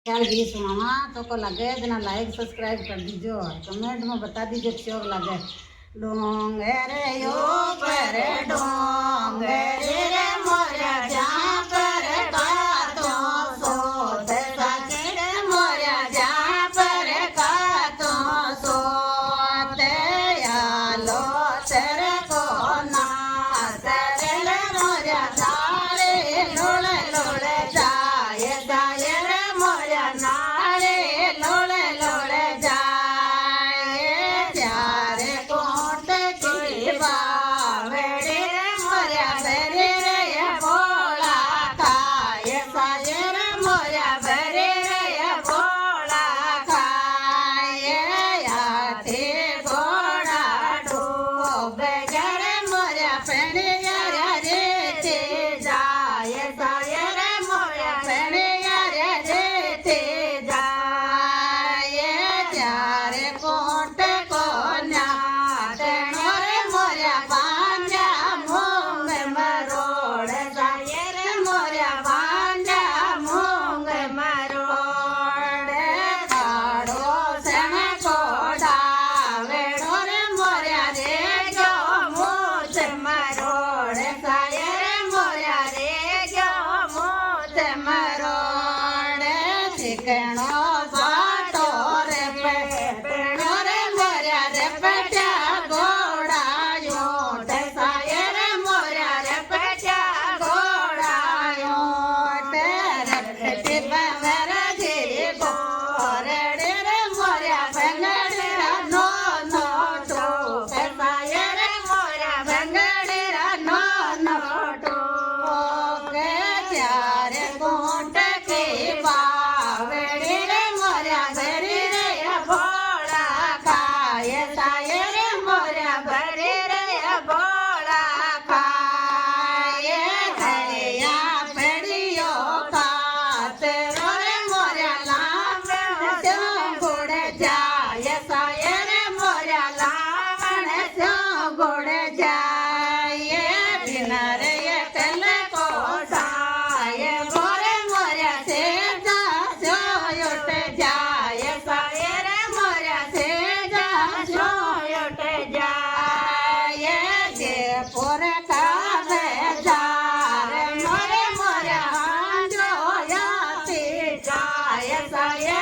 ख्याल गीत सुनावा तो को लगे जना लाइक सब्सक्राइब कर दीजो, कमेंट में बता दीजिए क्यों लगे। डोंगर यो पर डोंगर रे मोरा जहाँ पर कातो सोत सागर मोरा जहाँ पर कातो सोत यालो तेरे को ना सरल मोरा सारे लोले लोले जाए जाए रे मोरा नारे लोले लोले जाए त्यारे कोट की बावड़ी रे मोरा बरे रे भोला खाए साए रे मोरा बरे रे भोला खाए याते घोड़ा डूबे रे मोरा पेड़िया रे ते जाए साए रे मोरा पेड़िया रे ते जाए त्यारे कोट को न्याटनो रे मोरा बांजा मूंग मरोड़ जाए रे मोरा बांजा मूंग मरोड़ काड़ो सण कोड़ा वेड़ो रे मोरा रे जो मूछ मरोड़ जाए रे मोरा रे जो मूछ मरोड़ चिकनो बाटो रे पेड़ो रे मोरा रे पटा घोड़ा योट साए रे मोरा रे पटा घोड़ा योट रखते बवर जी बोरड़े रे मोरा बंगड़ेरा नो नो टोक साए रे मोरा बंगड़ेरा नो नो टोक त्यारे कोट की बावड़ी रे मोरा बरी रे भोला खाए साए रे मोरा बरी रे भोला खाए हरिया पेड़ियो खात रे मोरा लावण स्यों गुड़ जाए साए रे मोरा लावण स्यों गुड़ जाए बिना रे कल को साए मोरे मोरा से जा जो उठ जाए साए रे मोरा से जा जो उठ जाए जे पुर का बेजार मोरे मोरा जो याती जाए साए